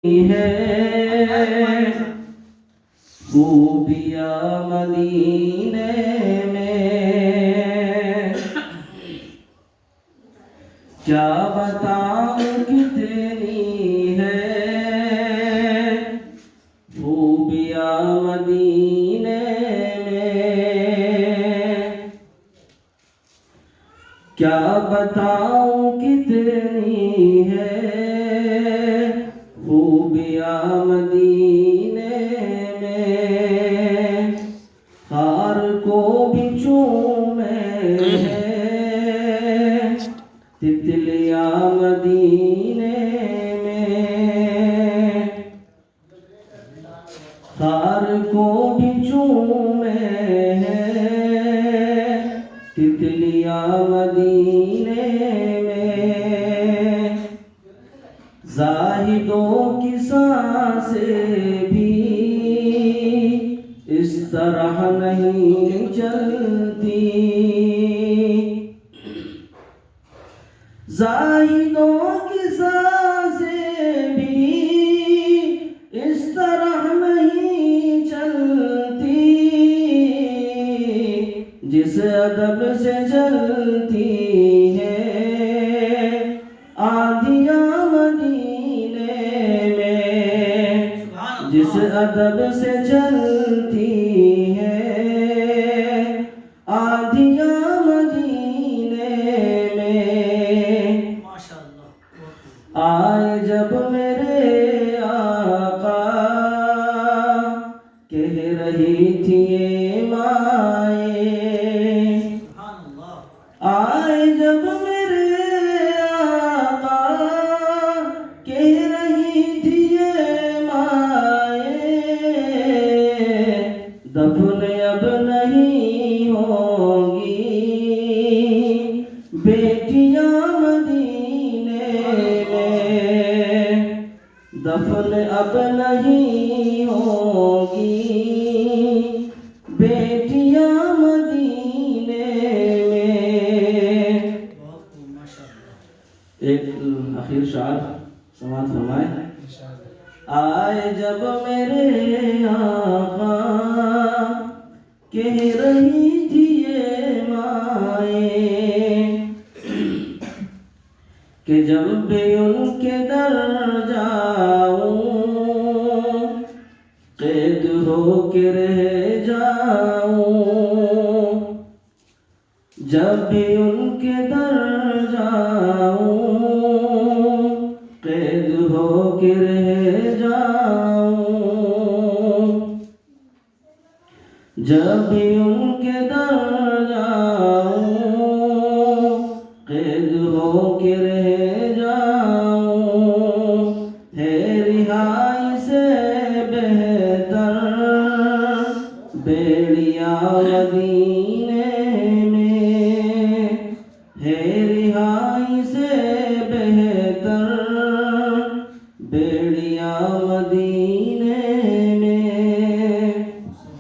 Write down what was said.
ہے خوبیاں مدینے میں، کیا بتاؤں کتنی ہے خوبیاں مدینے میں، کیا بتاؤں کتنی ہے خوبیاں مدینے میں، خار کو بھی چومے ہیں تتلیاں مدینے میں، خار کو بھی چومے ہیں تتلیاں مدینے میں، زاہدوں کی سانسیں بھی اس طرح نہیں چلتی، زاہدوں کی سانسیں بھی اس طرح نہیں چلتی، جس ادب سے چلتی ہے آندھیاں مدینے میں، جس ادب سے چلتی ہے آندھیاں مدینے میں، آئے جب میرے آقا کہہ رہی تھی یہ مائیں، آئے جب میرے آقا کہہ رہی تھی یہ مائیں، دفن اب نہیں ہوگی بیٹیاں مدینے میں، دفن اب نہیں ہوگی بیٹیاں مدینے میں۔ ایک آخر شعر سماعت فرمائے۔ آئے جب میرے آقا کہہ رہی تھی یہ مائیں کہ جب بھی ان کے در جاؤں قید ہو کے رہ جاؤں، جب بھی ان کے در جاؤں قید ہو کے رہ جاؤں، جب بھی ان کے در جاؤں قید ہو کے رہ جاؤں، ہے رہائی سے بہتر بیڑیاں مدینے میں، ہے رہائی سے بہتر بیڑیاں مدینے